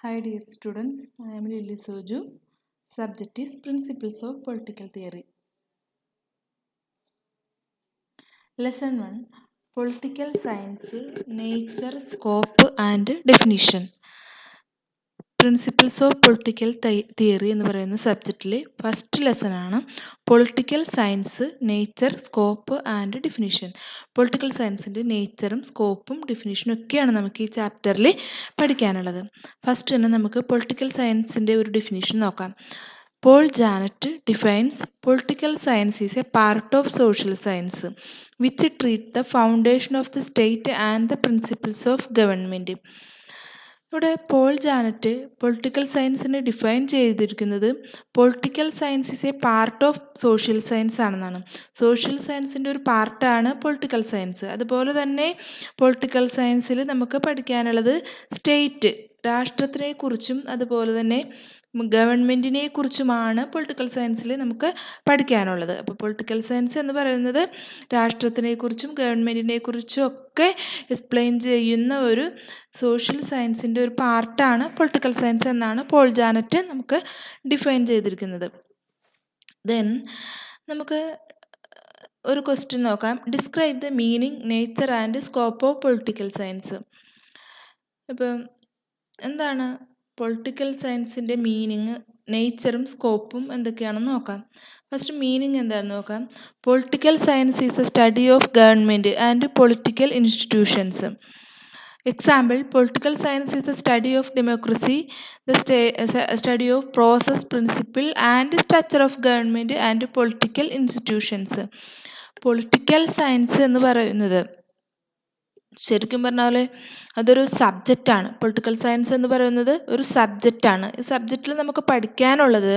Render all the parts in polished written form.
Hi dear students, I am Lily Soju. Subject is Principles of Political Theory. Lesson 1, Political Science, Nature, Scope and Definition. Principles of political theory എന്ന് പറയുന്ന സബ്ജക്റ്റിൽ first lesson ആണ് political science, nature, scope and definition. Political സയൻസിൻ്റെ നേച്ചറും സ്കോപ്പും ഡിഫിനിഷനും ഒക്കെയാണ് നമുക്ക് ഈ ചാപ്റ്ററിൽ പഠിക്കാനുള്ളത്. ഫസ്റ്റ് തന്നെ നമുക്ക് പൊളിറ്റിക്കൽ സയൻസിൻ്റെ ഒരു ഡിഫിനിഷൻ നോക്കാം. Paul Janet defines political science is a part of social science which treat the foundation of the state and the principles of government. ഇവിടെ പോൾ ജാനറ്റ് പൊളിറ്റിക്കൽ സയൻസിനെ ഡിഫൈൻ ചെയ്തിരിക്കുന്നത് political science is a part of social science ആണെന്നാണ്. Social സയൻസിൻ്റെ ഒരു പാർട്ടാണ് political science. അതുപോലെ തന്നെ political സയൻസിൽ നമുക്ക് പഠിക്കാനുള്ളത് സ്റ്റേറ്റ്, രാഷ്ട്രത്തിനെക്കുറിച്ചും അതുപോലെ തന്നെ ഗവൺമെൻറ്റിനെ കുറിച്ചുമാണ് പൊളിറ്റിക്കൽ സയൻസിൽ നമുക്ക് പഠിക്കാനുള്ളത്. അപ്പോൾ പൊളിറ്റിക്കൽ സയൻസ് എന്ന് പറയുന്നത് രാഷ്ട്രത്തിനെക്കുറിച്ചും ഗവൺമെൻറ്റിനെ കുറിച്ചും ഒക്കെ എക്സ്പ്ലെയിൻ ചെയ്യുന്ന ഒരു സോഷ്യൽ സയൻസിൻ്റെ ഒരു പാർട്ടാണ് പൊളിറ്റിക്കൽ സയൻസ് എന്നാണ് പോൾ ജാനറ്റ് നമുക്ക് ഡിഫൈൻ ചെയ്തിരിക്കുന്നത്. ദെൻ നമുക്ക് ഒരു ക്വസ്റ്റ്യൻ നോക്കാം. Describe the meaning, nature and scope of political science. ഇപ്പം എന്താണ് പൊളിറ്റിക്കൽ സയൻസിൻ്റെ മീനിങ്, നേച്ചറും സ്കോപ്പും എന്തൊക്കെയാണെന്ന് നോക്കാം. ഫസ്റ്റ് മീനിങ് എന്താണെന്ന് നോക്കാം. Political science is the study of government and political institutions. Example, political science is the study of democracy, the study of process, principle and structure of government and political institutions. Political science എന്ന് പറയുന്നത് ശരിക്കും പറഞ്ഞാൽ അതൊരു സബ്ജക്റ്റാണ്. Political science എന്ന് പറയുന്നത് ഒരു സബ്ജക്റ്റാണ്. ഈ സബ്ജക്റ്റിൽ നമുക്ക് പഠിക്കാനുള്ളത്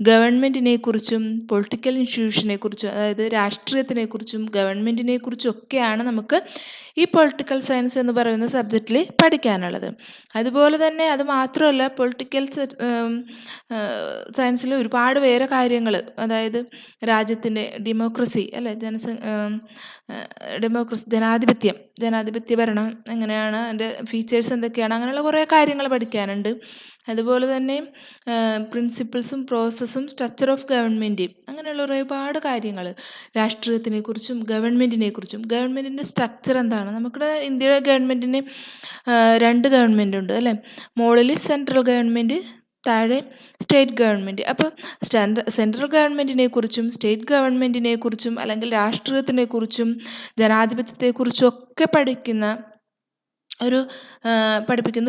ഗവൺമെൻറ്റിനെ കുറിച്ചും പൊളിറ്റിക്കൽ ഇൻസ്റ്റിറ്റ്യൂഷനെ കുറിച്ചും, അതായത് രാഷ്ട്രീയത്തിനെ കുറിച്ചും ഗവൺമെൻറ്റിനെ കുറിച്ചും ഒക്കെയാണ് നമുക്ക് ഈ പൊളിറ്റിക്കൽ സയൻസ് എന്ന് പറയുന്ന സബ്ജക്റ്റിൽ പഠിക്കാനുള്ളത്. അതുപോലെ തന്നെ അത് മാത്രമല്ല, പൊളിറ്റിക്കൽ സയൻസിൽ ഒരുപാട് വേറെ കാര്യങ്ങൾ, അതായത് രാജ്യത്തിൻ്റെ ഡെമോക്രസി അല്ലേ, ജനാധിപത്യ ഭരണം എങ്ങനെയാണ്, അതിൻ്റെ ഫീച്ചേഴ്സ് എന്തൊക്കെയാണ്, അങ്ങനെയുള്ള കുറേ കാര്യങ്ങൾ പഠിക്കാനുണ്ട്. അതുപോലെ തന്നെ പ്രിൻസിപ്പിൾസും പ്രോസസ്സും സ്ട്രക്ചർ ഓഫ് ഗവൺമെൻറ്, അങ്ങനെയുള്ള ഒരുപാട് കാര്യങ്ങൾ രാഷ്ട്രീയത്തിനെക്കുറിച്ചും ഗവൺമെൻറ്റിനെക്കുറിച്ചും. ഗവൺമെൻറ്റിൻ്റെ സ്ട്രക്ചർ എന്താണ്? നമുക്കിവിടെ ഇന്ത്യയുടെ ഗവൺമെൻറ്റിന് 2 ഗവൺമെൻറ് ഉണ്ട് അല്ലേ. മുകളിൽ സെൻട്രൽ ഗവൺമെൻറ്, താഴെ സ്റ്റേറ്റ് ഗവൺമെൻറ്. അപ്പോൾ സെൻട്രൽ ഗവൺമെൻറ്റിനെ കുറിച്ചും സ്റ്റേറ്റ് ഗവൺമെൻറ്റിനെ കുറിച്ചും അല്ലെങ്കിൽ രാഷ്ട്രീയത്തിനെക്കുറിച്ചും ജനാധിപത്യത്തെക്കുറിച്ചും ഒക്കെ പഠിപ്പിക്കുന്ന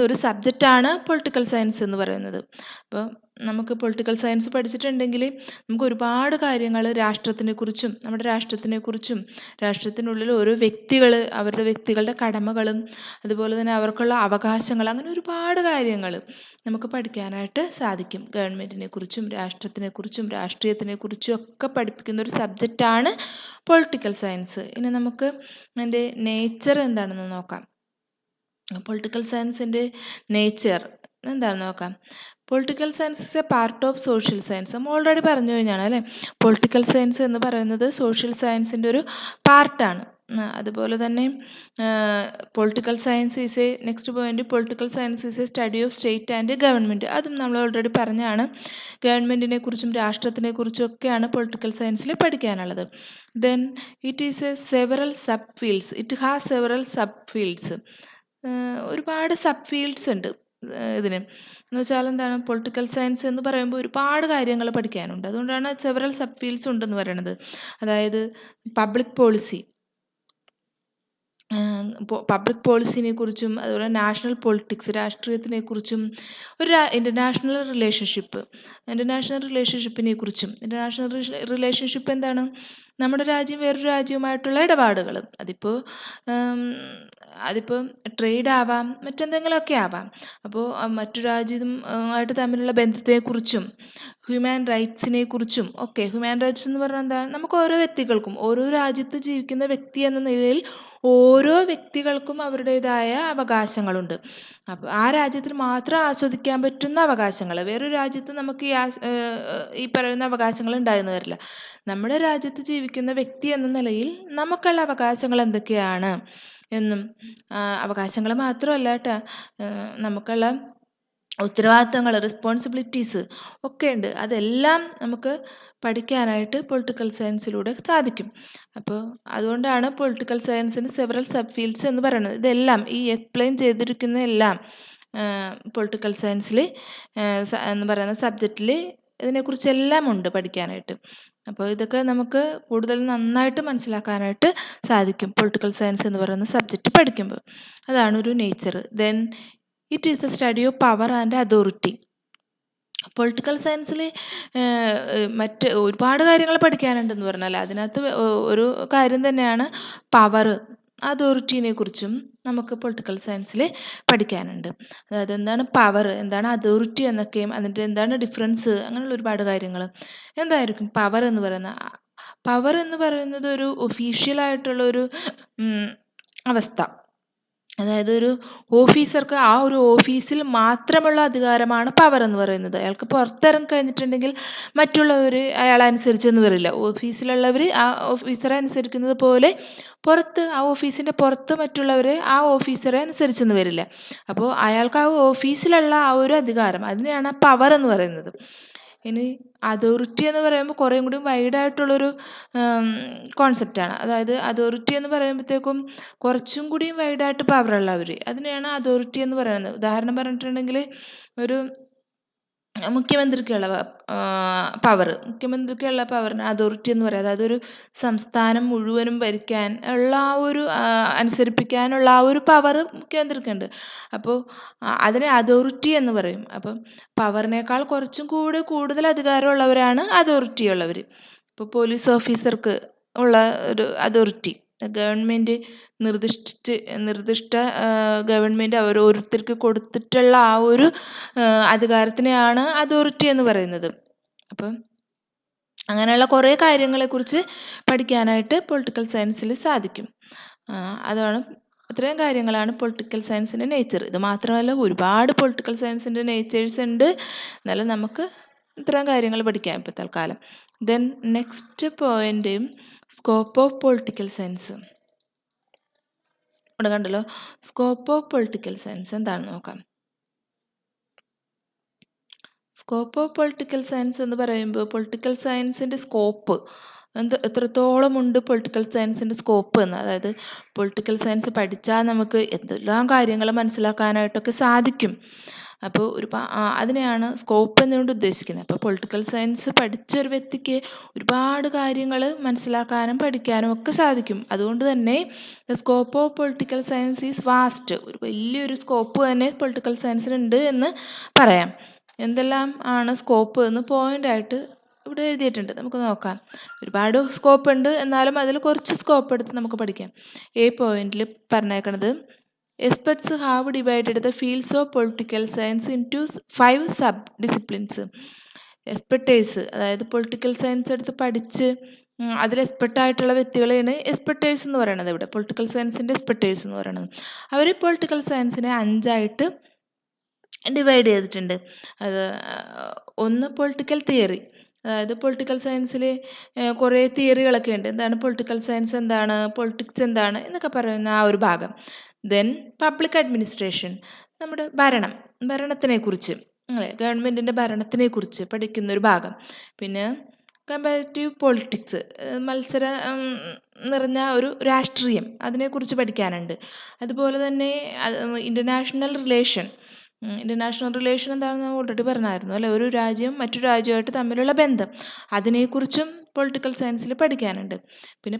ഒരു സബ്ജക്റ്റാണ് പൊളിറ്റിക്കൽ സയൻസ് എന്ന് പറയുന്നത്. അപ്പോൾ നമുക്ക് പൊളിറ്റിക്കൽ സയൻസ് പഠിച്ചിട്ടുണ്ടെങ്കിൽ നമുക്ക് ഒരുപാട് കാര്യങ്ങൾ രാഷ്ട്രത്തിനെക്കുറിച്ചും നമ്മുടെ രാഷ്ട്രത്തിനെക്കുറിച്ചും രാഷ്ട്രത്തിനുള്ളിൽ ഓരോ വ്യക്തികൾ, അവരുടെ വ്യക്തികളുടെ കടമകളും അതുപോലെ തന്നെ അവർക്കുള്ള അവകാശങ്ങൾ, അങ്ങനെ ഒരുപാട് കാര്യങ്ങൾ നമുക്ക് പഠിക്കാനായിട്ട് സാധിക്കും. ഗവൺമെൻറ്റിനെക്കുറിച്ചും രാഷ്ട്രത്തിനെക്കുറിച്ചും രാഷ്ട്രീയത്തിനെക്കുറിച്ചും ഒക്കെ പഠിപ്പിക്കുന്ന ഒരു സബ്ജക്റ്റാണ് പൊളിറ്റിക്കൽ സയൻസ്. ഇനി നമുക്ക് അതിൻ്റെ നേച്ചർ എന്താണെന്ന് നോക്കാം. പൊളിറ്റിക്കൽ സയൻസിൻ്റെ നേച്ചർ എന്താണെന്ന് നോക്കാം. Political science is A part of social science. നമ്മൾ ഓൾറെഡി പറഞ്ഞു കഴിഞ്ഞാണ് അല്ലേ. പൊളിറ്റിക്കൽ സയൻസ് എന്ന് പറയുന്നത് സോഷ്യൽ സയൻസിൻ്റെ ഒരു പാർട്ടാണ്. അതുപോലെ തന്നെ political science is A next point, political science is A study of state and government. അതും നമ്മൾ ഓൾറെഡി പറഞ്ഞാണ്. ഗവൺമെൻറ്റിനെ കുറിച്ചും രാഷ്ട്രത്തിനെ കുറിച്ചും ഒക്കെയാണ് പൊളിറ്റിക്കൽ സയൻസിൽ പഠിക്കാനുള്ളത്. Then it is A several sub fields. It has several sub fields. ഒരുപാട് സബ് ഫീൽഡ്സ് ഉണ്ട് ഇതിന്. എന്ന് വെച്ചാൽ എന്താണ്, പൊളിറ്റിക്കൽ സയൻസ് എന്ന് പറയുമ്പോൾ ഒരുപാട് കാര്യങ്ങൾ പഠിക്കാനുണ്ട്. അതുകൊണ്ടാണ് സെവറൽ സബ് ഫീൽഡ്സ് ഉണ്ടെന്ന് പറയുന്നത്. അതായത് പബ്ലിക് പോളിസിനെ കുറിച്ചും അതുപോലെ നാഷണൽ പൊളിറ്റിക്സ്, രാഷ്ട്രീയത്തിനെ കുറിച്ചും, ഒരു ഇൻ്റർനാഷണൽ റിലേഷൻഷിപ്പിനെ കുറിച്ചും. ഇൻ്റർനാഷണൽ റിലേഷൻഷിപ്പ് എന്താണ്? നമ്മുടെ രാജ്യം വേറൊരു രാജ്യവുമായിട്ടുള്ള ഇടപാടുകൾ. അതിപ്പോൾ ട്രേഡ് ആവാം, മറ്റെന്തെങ്കിലുമൊക്കെ ആവാം. അപ്പോൾ മറ്റു രാജ്യവുമായിട്ട് തമ്മിലുള്ള ബന്ധത്തെക്കുറിച്ചും ഹ്യൂമൻ റൈറ്റ്സിനെ കുറിച്ചും ഒക്കെ. ഹ്യൂമൻ റൈറ്റ്സ് എന്ന് പറഞ്ഞാൽ എന്താ? നമുക്ക് ഓരോ വ്യക്തികൾക്കും, ഓരോ രാജ്യത്ത് ജീവിക്കുന്ന വ്യക്തി എന്ന നിലയിൽ ഓരോ വ്യക്തികൾക്കും അവരുടേതായ അവകാശങ്ങളുണ്ട്. അപ്പോൾ ആ രാജ്യത്തിന് മാത്രം ആസ്വദിക്കാൻ പറ്റുന്ന അവകാശങ്ങൾ, വേറൊരു രാജ്യത്ത് നമുക്ക് ഈ പറയുന്ന അവകാശങ്ങൾ ഉണ്ടായെന്ന് വരില്ല. നമ്മുടെ രാജ്യത്ത് ജീവിക്കുന്ന വ്യക്തി എന്ന നിലയിൽ നമുക്കുള്ള അവകാശങ്ങൾ എന്തൊക്കെയാണ് എന്നും, അവകാശങ്ങൾ മാത്രമല്ല കേട്ടോ, നമുക്കുള്ള ഉത്തരവാദിത്തങ്ങൾ, റെസ്പോൺസിബിലിറ്റീസ് ഒക്കെ ഉണ്ട്. അതെല്ലാം നമുക്ക് പഠിക്കാനായിട്ട് പൊളിറ്റിക്കൽ സയൻസിലൂടെ സാധിക്കും. അപ്പോൾ അതുകൊണ്ടാണ് പൊളിറ്റിക്കൽ സയൻസിന് സെവറൽ സബ് ഫീൽഡ്സ് എന്ന് പറയുന്നത്. ഇതെല്ലാം ഈ എക്സ്പ്ലെയിൻ ചെയ്തിരിക്കുന്ന എല്ലാം പൊളിറ്റിക്കൽ സയൻസിൽ എന്ന് പറയുന്ന സബ്ജക്റ്റിൽ ഇതിനെക്കുറിച്ചെല്ലാം ഉണ്ട് പഠിക്കാനായിട്ട്. അപ്പോൾ ഇതൊക്കെ നമുക്ക് കൂടുതൽ നന്നായിട്ട് മനസ്സിലാക്കാനായിട്ട് സാധിക്കും പൊളിറ്റിക്കൽ സയൻസ് എന്ന് പറയുന്ന സബ്ജക്റ്റ് പഠിക്കുമ്പോൾ. അതാണ് ഒരു nature. Then it is the study of power and authority. Political സയൻസിൽ മറ്റ് ഒരുപാട് കാര്യങ്ങൾ പഠിക്കാനുണ്ടെന്ന് പറഞ്ഞാൽ അതിനകത്ത് ഒരു കാര്യം തന്നെയാണ് പവർ, അതോറിറ്റീനെ കുറിച്ചും നമുക്ക് പൊളിറ്റിക്കൽ സയൻസിൽ പഠിക്കാനുണ്ട്. അതായത് എന്താണ് പവർ, എന്താണ് അതോറിറ്റി എന്നൊക്കെയും അതിൻ്റെ എന്താണ് ഡിഫറൻസ്, അങ്ങനെയുള്ള ഒരുപാട് കാര്യങ്ങൾ. എന്തായിരിക്കും പവർ എന്ന് പറയുന്നത്? പവർ എന്ന് പറയുന്നത് ഒരു ഒഫീഷ്യലായിട്ടുള്ളൊരു അവസ്ഥ. അതായത് ഒരു ഓഫീസർക്ക് ആ ഒരു ഓഫീസിൽ മാത്രമുള്ള അധികാരമാണ് പവർ എന്ന് പറയുന്നത്. അയാൾക്ക് പുറത്തിറങ്ങി കഴിഞ്ഞിട്ടുണ്ടെങ്കിൽ മറ്റുള്ളവർ അയാളനുസരിച്ചെന്ന് വരില്ല. ഓഫീസിലുള്ളവർ ആ ഓഫീസറെ അനുസരിക്കുന്നത് പോലെ പുറത്ത് ആ ഓഫീസിൻ്റെ പുറത്ത് മറ്റുള്ളവർ ആ ഓഫീസറെ അനുസരിച്ചെന്ന് വരില്ല. അപ്പോൾ അയാൾക്ക് ആ ഓഫീസിലുള്ള ആ ഒരു അധികാരം, അതിനെയാണ് പവർ എന്ന് പറയുന്നത്. ഇനി അതോറിറ്റി എന്ന് പറയുമ്പോൾ കുറേയും കൂടി വൈഡായിട്ടുള്ളൊരു കോൺസെപ്റ്റാണ്. അതായത് അതോറിറ്റി എന്ന് പറയുമ്പോഴത്തേക്കും കുറച്ചും കൂടിയും വൈഡായിട്ട് പവറുള്ളവർ, അതിനെയാണ് അതോറിറ്റി എന്ന് പറയുന്നത്. ഉദാഹരണം പറഞ്ഞിട്ടുണ്ടെങ്കിൽ ഒരു മുഖ്യമന്ത്രിക്കുള്ള മുഖ്യമന്ത്രിക്കുള്ള പവറിന് അതോറിറ്റി എന്ന് പറയുന്നത്. അതൊരു സംസ്ഥാനം മുഴുവനും ഭരിക്കാൻ ഉള്ള ആ ഒരു അനുസരിപ്പിക്കാനുള്ള ആ ഒരു പവർ മുഖ്യമന്ത്രിക്കുണ്ട്. അപ്പോൾ അതിനെ അതോറിറ്റി എന്ന് പറയും. അപ്പം പവറിനേക്കാൾ കുറച്ചും കൂടി കൂടുതൽ അധികാരമുള്ളവരാണ് അതോറിറ്റി ഉള്ളവർ. ഇപ്പോൾ പോലീസ് ഓഫീസർക്ക് ഉള്ള ഒരു അതോറിറ്റി, ഗവൺമെൻറ് നിർദ്ദിഷ്ട ഗവൺമെൻറ് ഓരോരുത്തർക്ക് കൊടുത്തിട്ടുള്ള ആ ഒരു അധികാരത്തിനെയാണ് അതോറിറ്റി എന്ന് പറയുന്നത്. അപ്പം അങ്ങനെയുള്ള കുറേ കാര്യങ്ങളെക്കുറിച്ച് പഠിക്കാനായിട്ട് പൊളിറ്റിക്കൽ സയൻസിൽ സാധിക്കും. അതാണ് ഇത്രയും കാര്യങ്ങളാണ് പൊളിറ്റിക്കൽ സയൻസിൻ്റെ നേച്ചർ. ഇത് മാത്രമല്ല ഒരുപാട് പൊളിറ്റിക്കൽ സയൻസിൻ്റെ നേച്ചേഴ്സ് ഉണ്ട്. എന്നാലും നമുക്ക് ഇത്രയും കാര്യങ്ങൾ പഠിക്കാം ഇപ്പോൾ തൽക്കാലം. Then next point, scope of political science. ഇവിടെ കണ്ടല്ലോ, സ്കോപ്പ് ഓഫ് പൊളിറ്റിക്കൽ സയൻസ് എന്താണെന്ന് നോക്കാം. സ്കോപ്പ് ഓഫ് പൊളിറ്റിക്കൽ സയൻസ് എന്ന് പറയുമ്പോൾ പൊളിറ്റിക്കൽ സയൻസിൻ്റെ സ്കോപ്പ് എത്രത്തോളം ഉണ്ട് പൊളിറ്റിക്കൽ സയൻസിൻ്റെ സ്കോപ്പ് എന്ന്. അതായത് പൊളിറ്റിക്കൽ സയൻസ് പഠിച്ചാൽ നമുക്ക് എന്തെല്ലാം കാര്യങ്ങൾ മനസ്സിലാക്കാനായിട്ടൊക്കെ സാധിക്കും. അപ്പോൾ അതിനെയാണ് സ്കോപ്പ് എന്നുകൊണ്ട് ഉദ്ദേശിക്കുന്നത്. അപ്പോൾ പൊളിറ്റിക്കൽ സയൻസ് പഠിച്ച ഒരു വ്യക്തിക്ക് ഒരുപാട് കാര്യങ്ങൾ മനസ്സിലാക്കാനും പഠിക്കാനും ഒക്കെ സാധിക്കും. അതുകൊണ്ട് തന്നെ the scope of political science is vast. ഒരു വലിയൊരു സ്കോപ്പ് തന്നെ പൊളിറ്റിക്കൽ സയൻസിനുണ്ട് എന്ന് പറയാം. എന്തെല്ലാം ആണ് സ്കോപ്പ് എന്ന് പോയിൻ്റായിട്ട് ഇവിടെ എഴുതിയിട്ടുണ്ട്. നമുക്ക് നോക്കാം. ഒരുപാട് സ്കോപ്പ് ഉണ്ട്, എന്നാലും അതിൽ കുറച്ച് സ്കോപ്പ് എടുത്ത് നമുക്ക് പഠിക്കാം. പോയിന്റിൽ പറഞ്ഞേക്കണത്, experts have divided the fields of political science into 5 sub disciplines. Experts, അതായത് പൊളിറ്റിക്കൽ സയൻസ് എടുത്ത് പഠിച്ച് അതിൽ എക്സ്പെർട്ടായിട്ടുള്ള വ്യക്തികളെയാണ് എക്സ്പെർട്ടേഴ്സ് എന്ന് പറയുന്നത്. ഇവിടെ പൊളിറ്റിക്കൽ സയൻസിൻ്റെ എക്സ്പെർട്ടേഴ്സ് എന്ന് പറയുന്നത്. അവർ പൊളിറ്റിക്കൽ സയൻസിനെ 5ആയിട്ട് ഡിവൈഡ് ചെയ്തിട്ടുണ്ട്. അത് ഒന്ന് പൊളിറ്റിക്കൽ തിയറി, അതായത് പൊളിറ്റിക്കൽ സയൻസിൽ കുറേ തിയറികളൊക്കെ ഉണ്ട്. എന്താണ് പൊളിറ്റിക്കൽ സയൻസ്, എന്താണ് പൊളിറ്റിക്സ്, എന്താണ് എന്നൊക്കെ പറയുന്ന ആ ഒരു ഭാഗം. ദെൻ പബ്ലിക് അഡ്മിനിസ്ട്രേഷൻ, നമ്മുടെ ഭരണത്തിനെക്കുറിച്ച്, അല്ലേ, ഗവൺമെൻറ്റിൻ്റെ ഭരണത്തിനെക്കുറിച്ച് പഠിക്കുന്ന ഒരു ഭാഗം. പിന്നെ കമ്പാരിറ്റീവ് പൊളിറ്റിക്സ്, മത്സരം നിറഞ്ഞ ഒരു രാഷ്ട്രീയം, അതിനെക്കുറിച്ച് പഠിക്കാനുണ്ട്. അതുപോലെ തന്നെ ഇൻ്റർനാഷണൽ റിലേഷൻ എന്താണെന്ന് നമ്മൾ ഓൾറെഡി പറഞ്ഞായിരുന്നു, അല്ലേ, ഒരു രാജ്യം മറ്റൊരു രാജ്യമായിട്ട് തമ്മിലുള്ള ബന്ധം, അതിനെക്കുറിച്ചും പൊളിറ്റിക്കൽ സയൻസിൽ പഠിക്കാനുണ്ട്. പിന്നെ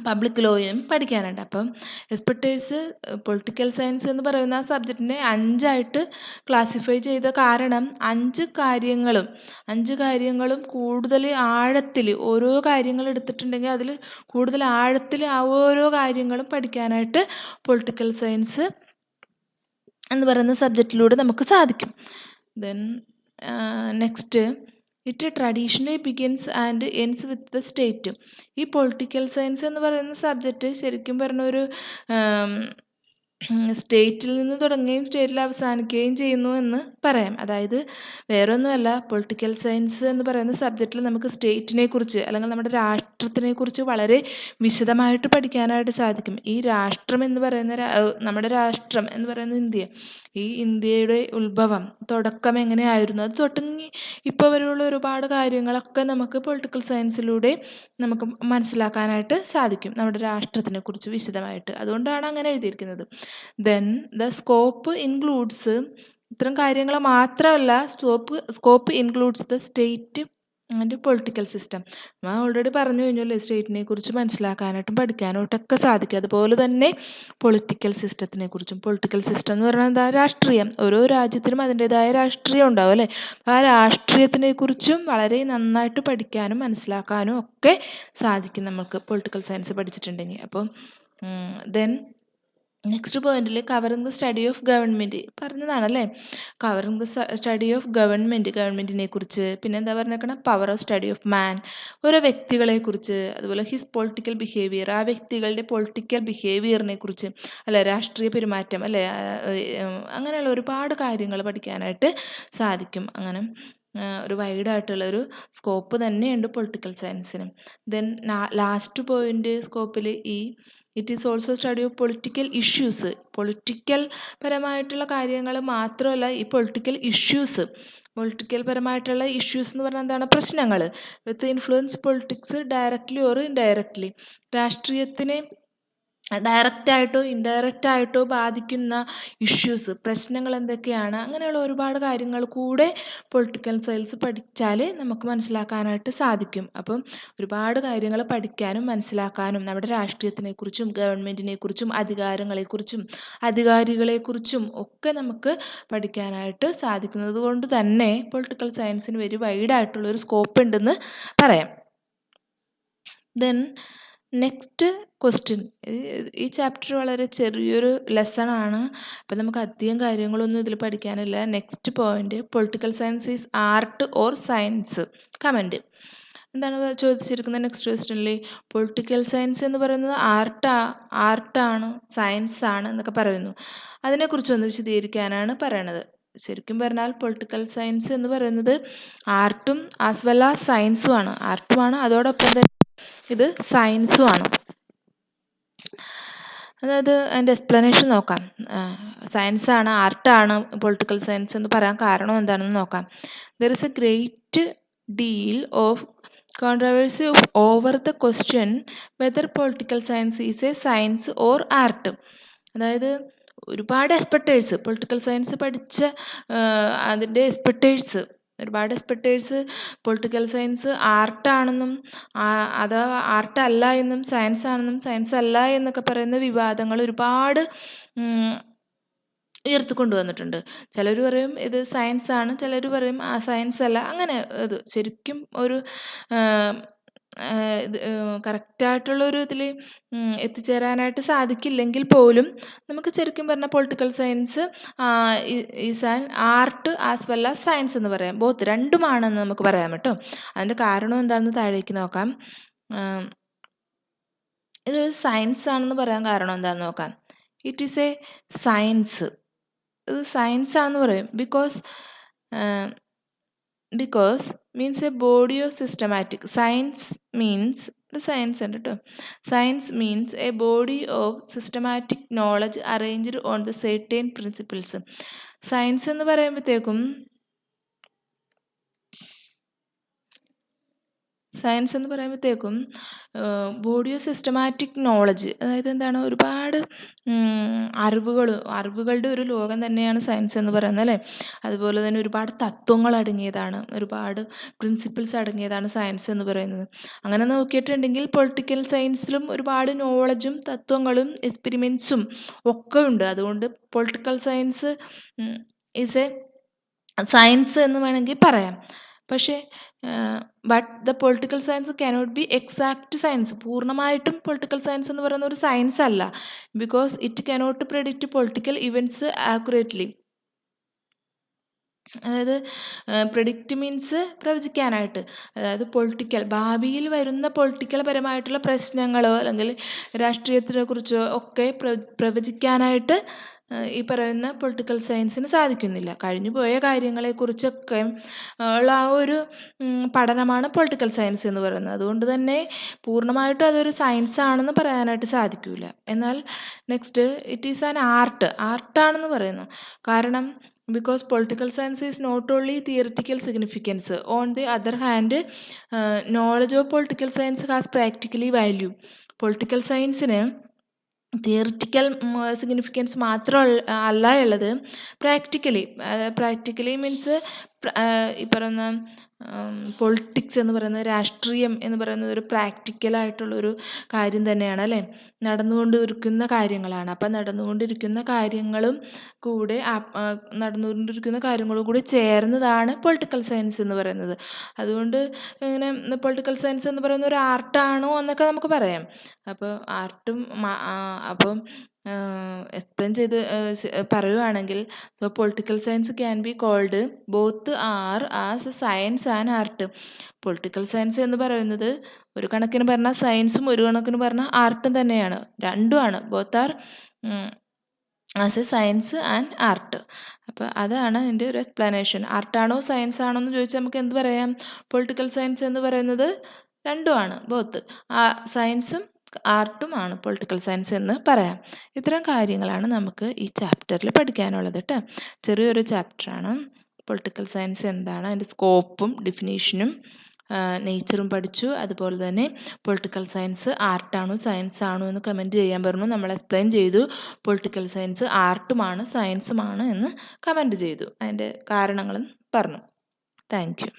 പബ്ലിക് ലോയും പഠിക്കാനുണ്ട്. അപ്പം എക്സ്പെർട്ടേഴ്സ് പൊളിറ്റിക്കൽ സയൻസ് എന്ന് പറയുന്ന ആ സബ്ജക്റ്റിനെ 5ആയിട്ട് ക്ലാസിഫൈ ചെയ്ത കാരണം 5 കാര്യങ്ങളും കൂടുതൽ ആഴത്തിൽ, ഓരോ കാര്യങ്ങൾ എടുത്തിട്ടുണ്ടെങ്കിൽ അതിൽ കൂടുതൽ ആഴത്തിൽ ആ ഓരോ കാര്യങ്ങളും പഠിക്കാനായിട്ട് പൊളിറ്റിക്കൽ സയൻസ് എന്ന് പറയുന്ന സബ്ജക്റ്റിലൂടെ നമുക്ക് സാധിക്കും. Then next, it traditionally begins and ends with the state. ഈ പൊളിറ്റിക്കൽ സയൻസ് എന്ന് പറയുന്ന സബ്ജക്റ്റ് ശരിക്കും പറഞ്ഞ ഒരു സ്റ്റേറ്റിൽ നിന്ന് തുടങ്ങുകയും സ്റ്റേറ്റിൽ അവസാനിക്കുകയും ചെയ്യുന്നു എന്ന് പറയാം. അതായത് വേറെ ഒന്നുമല്ല, പൊളിറ്റിക്കൽ സയൻസ് എന്ന് പറയുന്ന സബ്ജക്റ്റിൽ നമുക്ക് സ്റ്റേറ്റിനെക്കുറിച്ച് അല്ലെങ്കിൽ നമ്മുടെ രാഷ്ട്രത്തിനെക്കുറിച്ച് വളരെ വിശദമായിട്ട് പഠിക്കാനായിട്ട് സാധിക്കും. ഈ രാഷ്ട്രം എന്ന് പറയുന്ന നമ്മുടെ രാഷ്ട്രം എന്ന് പറയുന്ന ഇന്ത്യ, ഈ ഇന്ത്യയുടെ ഉത്ഭവം തുടക്കം എങ്ങനെയായിരുന്നു, അത് തുടങ്ങി ഇപ്പോൾ വരെയുള്ള ഒരുപാട് കാര്യങ്ങളൊക്കെ നമുക്ക് പൊളിറ്റിക്കൽ സയൻസിലൂടെ നമുക്ക് മനസ്സിലാക്കാനായിട്ട് സാധിക്കും, നമ്മുടെ രാഷ്ട്രത്തിനെക്കുറിച്ച് വിശദമായിട്ട്. അതുകൊണ്ടാണ് അങ്ങനെ എഴുതിയിരിക്കുന്നത്. ദെൻ ദ സ്കോപ്പ് ഇൻക്ലൂഡ്സ്, ഇത്തരം കാര്യങ്ങൾ മാത്രമല്ല, scope includes the state and political system. ഞാൻ ഓൾറെഡി പറഞ്ഞു കഴിഞ്ഞല്ലേ, സ്റ്റേറ്റിനെ കുറിച്ച് മനസ്സിലാക്കാനായിട്ടും പഠിക്കാനായിട്ടൊക്കെ സാധിക്കും. അതുപോലെ തന്നെ പൊളിറ്റിക്കൽ സിസ്റ്റത്തിനെ കുറിച്ചും. പൊളിറ്റിക്കൽ സിസ്റ്റം എന്ന് പറഞ്ഞാൽ എന്താ? രാഷ്ട്രീയം. ഓരോ രാജ്യത്തിനും അതിൻ്റെതായ രാഷ്ട്രീയം ഉണ്ടാവും അല്ലേ? ആ രാഷ്ട്രീയത്തിനെ കുറിച്ചും വളരെ നന്നായിട്ട് പഠിക്കാനും മനസ്സിലാക്കാനും ഒക്കെ സാധിക്കും നമുക്ക് പൊളിറ്റിക്കൽ സയൻസ് പഠിച്ചിട്ടുണ്ടെങ്കിൽ. അപ്പം ദെൻ നെക്സ്റ്റ് പോയിന്റിൽ covering the study of government പറഞ്ഞതാണല്ലേ. കവറിങ് ദ സ്റ്റഡി ഓഫ് ഗവൺമെൻറ്റിനെ കുറിച്ച്. പിന്നെ എന്താ പറഞ്ഞേക്കണം? Power of study of man, ഓരോ വ്യക്തികളെക്കുറിച്ച്. അതുപോലെ ഹിസ് പൊളിറ്റിക്കൽ ബിഹേവിയർ, ആ വ്യക്തികളുടെ പൊളിറ്റിക്കൽ ബിഹേവിയറിനെ കുറിച്ച്, അല്ലെ, രാഷ്ട്രീയ പെരുമാറ്റം, അല്ലെ, അങ്ങനെയുള്ള ഒരുപാട് കാര്യങ്ങൾ പഠിക്കാനായിട്ട് സാധിക്കും. അങ്ങനെ ഒരു വൈഡായിട്ടുള്ളൊരു സ്കോപ്പ് തന്നെയുണ്ട് പൊളിറ്റിക്കൽ സയൻസിന്. ദെൻ ലാസ്റ്റ് പോയിന്റ് സ്കോപ്പിൽ it is also study of political issues. Political പരമായിട്ടുള്ള കാര്യങ്ങൾ മാത്രമല്ല, ഈ പൊളിറ്റിക്കൽ പരമായിട്ടുള്ള ഇഷ്യൂസ് എന്ന് പറഞ്ഞാൽ എന്താണ്? പ്രശ്നങ്ങൾ. With influence politics directly or indirectly, രാഷ്ട്രീയത്തിനെ ഡയറക്റ്റായിട്ടോ ഇൻഡയറക്റ്റായിട്ടോ ബാധിക്കുന്ന ഇഷ്യൂസ്, പ്രശ്നങ്ങൾ എന്തൊക്കെയാണ്, അങ്ങനെയുള്ള ഒരുപാട് കാര്യങ്ങൾ കൂടെ പൊളിറ്റിക്കൽ സയൻസ് പഠിച്ചാൽ നമുക്ക് മനസ്സിലാക്കാനായിട്ട് സാധിക്കും. അപ്പം ഒരുപാട് കാര്യങ്ങൾ പഠിക്കാനും മനസ്സിലാക്കാനും നമ്മുടെ രാഷ്ട്രീയത്തിനെക്കുറിച്ചും ഗവൺമെൻറ്റിനെക്കുറിച്ചും അധികാരങ്ങളെക്കുറിച്ചും അധികാരികളെക്കുറിച്ചും ഒക്കെ നമുക്ക് പഠിക്കാനായിട്ട് സാധിക്കുന്നത് കൊണ്ട് തന്നെ പൊളിറ്റിക്കൽ സയൻസിന് വെരി വൈഡായിട്ടുള്ളൊരു സ്കോപ്പ് ഉണ്ടെന്ന് പറയാം. Then next question. ഈ ചാപ്റ്റർ വളരെ ചെറിയൊരു ലെസണാണ്, അപ്പം നമുക്ക് അധികം കാര്യങ്ങളൊന്നും ഇതിൽ പഠിക്കാനില്ല. Next point, political science is art or science? Comment. എന്താണ് ചോദിച്ചിരിക്കുന്നത് നെക്സ്റ്റ് ക്വസ്റ്റ്യനിൽ? പൊളിറ്റിക്കൽ സയൻസ് എന്ന് പറയുന്നത് ആർട്ടാണ് സയൻസ് ആണ് എന്നൊക്കെ പറയുന്നു. അതിനെക്കുറിച്ചൊന്ന് വിശദീകരിക്കാനാണ് പറയണത്. ശരിക്കും പറഞ്ഞാൽ പൊളിറ്റിക്കൽ സയൻസ് എന്ന് പറയുന്നത് ആർട്ടും ആസ് വെൽ ആസ് സയൻസുമാണ്. ആർട്ടുമാണ്, അതോടൊപ്പം തന്നെ ഇത് സയൻസുമാണ്. അതായത് അതിൻ്റെ എക്സ്പ്ലനേഷൻ നോക്കാം. സയൻസാണ്, ആർട്ടാണ് പൊളിറ്റിക്കൽ സയൻസ് എന്ന് പറയാൻ കാരണം എന്താണെന്ന് നോക്കാം. There is A great deal of controversy over the question whether political science is A science or art. അതായത് ഒരുപാട് എക്സ്പെർട്ടേഴ്സ്, പൊളിറ്റിക്കൽ സയൻസ് പഠിച്ച അതിൻ്റെ ഒരുപാട് എക്സ്പെർട്ടേഴ്സ് പൊളിറ്റിക്കൽ സയൻസ് ആർട്ടാണെന്നും അത് ആർട്ടല്ല എന്നും സയൻസ് ആണെന്നും സയൻസ് അല്ല എന്നൊക്കെ പറയുന്ന വിവാദങ്ങൾ ഒരുപാട് ഉയർത്തിക്കൊണ്ടുവന്നിട്ടുണ്ട്. ചിലർ പറയും ഇത് സയൻസ് ആണ്, ചിലർ പറയും സയൻസ് അല്ല. അങ്ങനെ ഇത് ശരിക്കും ഒരു കറക്റ്റായിട്ടുള്ളൊരു ഇതിൽ എത്തിച്ചേരാനായിട്ട് സാധിക്കില്ലെങ്കിൽ പോലും നമുക്ക് ശരിക്കും പറഞ്ഞാൽ political science is an art as well as science എന്ന് പറയാം. ബോത്ത് രണ്ടുമാണെന്ന് നമുക്ക് പറയാം കേട്ടോ. അതിൻ്റെ കാരണം എന്താണെന്ന് താഴേക്ക് നോക്കാം. ഇതൊരു സയൻസ് ആണെന്ന് പറയാൻ കാരണം എന്താണെന്ന് നോക്കാം. It is A science. ഇത് സയൻസ് ആണെന്ന് പറയും because means A body of systematic. Science ഉണ്ട് കേട്ടോ. Science means A body of systematic knowledge arranged on the certain principles. Science എന്ന് പറയുമ്പോഴത്തേക്കും ബോഡി ഓഫ് സിസ്റ്റമാറ്റിക് നോളജ്, അതായത് എന്താണ്, ഒരുപാട് അറിവുകളുടെ ഒരു ലോകം തന്നെയാണ് സയൻസ് എന്ന് പറയുന്നത് അല്ലേ. അതുപോലെ തന്നെ ഒരുപാട് തത്വങ്ങൾ അടങ്ങിയതാണ്, ഒരുപാട് പ്രിൻസിപ്പിൾസ് അടങ്ങിയതാണ് സയൻസ് എന്ന് പറയുന്നത്. അങ്ങനെ നോക്കിയിട്ടുണ്ടെങ്കിൽ പൊളിറ്റിക്കൽ സയൻസിലും ഒരുപാട് നോളജും തത്വങ്ങളും എക്സ്പെരിമെൻറ്റ്സും ഒക്കെ ഉണ്ട്. അതുകൊണ്ട് political science is A science എന്ന് വേണമെങ്കിൽ പറയാം. പക്ഷേ but the political science cannot B exact science. പൂർണ്ണമായിട്ടും പൊളിറ്റിക്കൽ സയൻസ് എന്ന് പറയുന്ന ഒരു സയൻസ് അല്ല. Because it cannot predict political events accurately. അതായത് പ്രെഡിക്റ്റ് മീൻസ് പ്രവചിക്കാനായിട്ട്. അതായത് ഭാവിയിൽ വരുന്ന പൊളിറ്റിക്കൽ പരമായിട്ടുള്ള പ്രശ്നങ്ങളോ അല്ലെങ്കിൽ രാഷ്ട്രീയത്തിനെ കുറിച്ചോ ഒക്കെ പ്രവചിക്കാനായിട്ട് ഈ പറയുന്ന പൊളിറ്റിക്കൽ സയൻസിന് സാധിക്കുന്നില്ല. കഴിഞ്ഞു പോയ കാര്യങ്ങളെക്കുറിച്ചൊക്കെ ഉള്ള ആ ഒരു പഠനമാണ് പൊളിറ്റിക്കൽ സയൻസ് എന്ന് പറയുന്നത്. അതുകൊണ്ട് തന്നെ പൂർണ്ണമായിട്ടും അതൊരു സയൻസ് ആണെന്ന് പറയാനായിട്ട് സാധിക്കില്ല. എന്നാൽ നെക്സ്റ്റ് ഇറ്റ് ഈസ് ആൻ ആർട്ടാണെന്ന് പറയുന്നു. കാരണം because political science is not only theoretical significance. On the other hand, knowledge of political science has practically value. Political സയൻസിന് തിയറിറ്റിക്കൽ സിഗ്നിഫിക്കൻസ് മാത്രം അല്ല ഉള്ളത്, പ്രാക്ടിക്കലി മീൻസ് ഈ പറയുന്ന പൊളിറ്റിക്സ് എന്ന് പറയുന്നത്, രാഷ്ട്രീയം എന്ന് പറയുന്നത് ഒരു പ്രാക്ടിക്കലായിട്ടുള്ളൊരു കാര്യം തന്നെയാണ് അല്ലേ, നടന്നുകൊണ്ടിരിക്കുന്ന കാര്യങ്ങളാണ്. അപ്പം നടന്നുകൊണ്ടിരിക്കുന്ന കാര്യങ്ങളും കൂടെ ചേർന്നതാണ് പൊളിറ്റിക്കൽ സയൻസ് എന്ന് പറയുന്നത്. അതുകൊണ്ട് ഇങ്ങനെ പൊളിറ്റിക്കൽ സയൻസ് എന്ന് പറയുന്ന ഒരു ആർട്ടാണോ എന്നൊക്കെ നമുക്ക് പറയാം. അപ്പോൾ ആർട്ടും അപ്പം എക്സ്പ്ലെയിൻ ചെയ്ത് പറയുകയാണെങ്കിൽ political science can be called both are as a science and art. Political science എന്ന് പറയുന്നത് ഒരു കണക്കിന് പറഞ്ഞാൽ സയൻസും ഒരു കണക്കിന് പറഞ്ഞാൽ ആർട്ടും തന്നെയാണ്. രണ്ടുമാണ്, both are as a science and art. അപ്പോൾ അതാണ് എൻ്റെ ഒരു എക്സ്പ്ലനേഷൻ. ആർട്ടാണോ സയൻസ് ആണോ എന്ന് ചോദിച്ചാൽ നമുക്ക് എന്ത് പറയാം? പൊളിറ്റിക്കൽ സയൻസ് എന്ന് പറയുന്നത് രണ്ടുമാണ്, ബോത്ത് സയൻസും ആർട്ടുമാണ് പൊളിറ്റിക്കൽ സയൻസ് എന്ന് പറയാം. ഇത്തരം കാര്യങ്ങളാണ് നമുക്ക് ഈ ചാപ്റ്ററിൽ പഠിക്കാനുള്ളത് കേട്ടോ. ചെറിയൊരു ചാപ്റ്ററാണ്. പൊളിറ്റിക്കൽ സയൻസ് എന്താണ്, അതിൻ്റെ സ്കോപ്പും ഡിഫിനീഷനും നേച്ചറും പഠിച്ചു. അതുപോലെ തന്നെ പൊളിറ്റിക്കൽ സയൻസ് ആർട്ടാണോ സയൻസ് ആണോ എന്ന് കമൻറ്റ് ചെയ്യാൻ പറഞ്ഞു. നമ്മൾ എക്സ്പ്ലെയിൻ ചെയ്തു പൊളിറ്റിക്കൽ സയൻസ് ആർട്ടുമാണ് സയൻസുമാണ് എന്ന് കമൻറ്റ് ചെയ്തു. അതിൻ്റെ കാരണങ്ങളും പറഞ്ഞു. Thank you.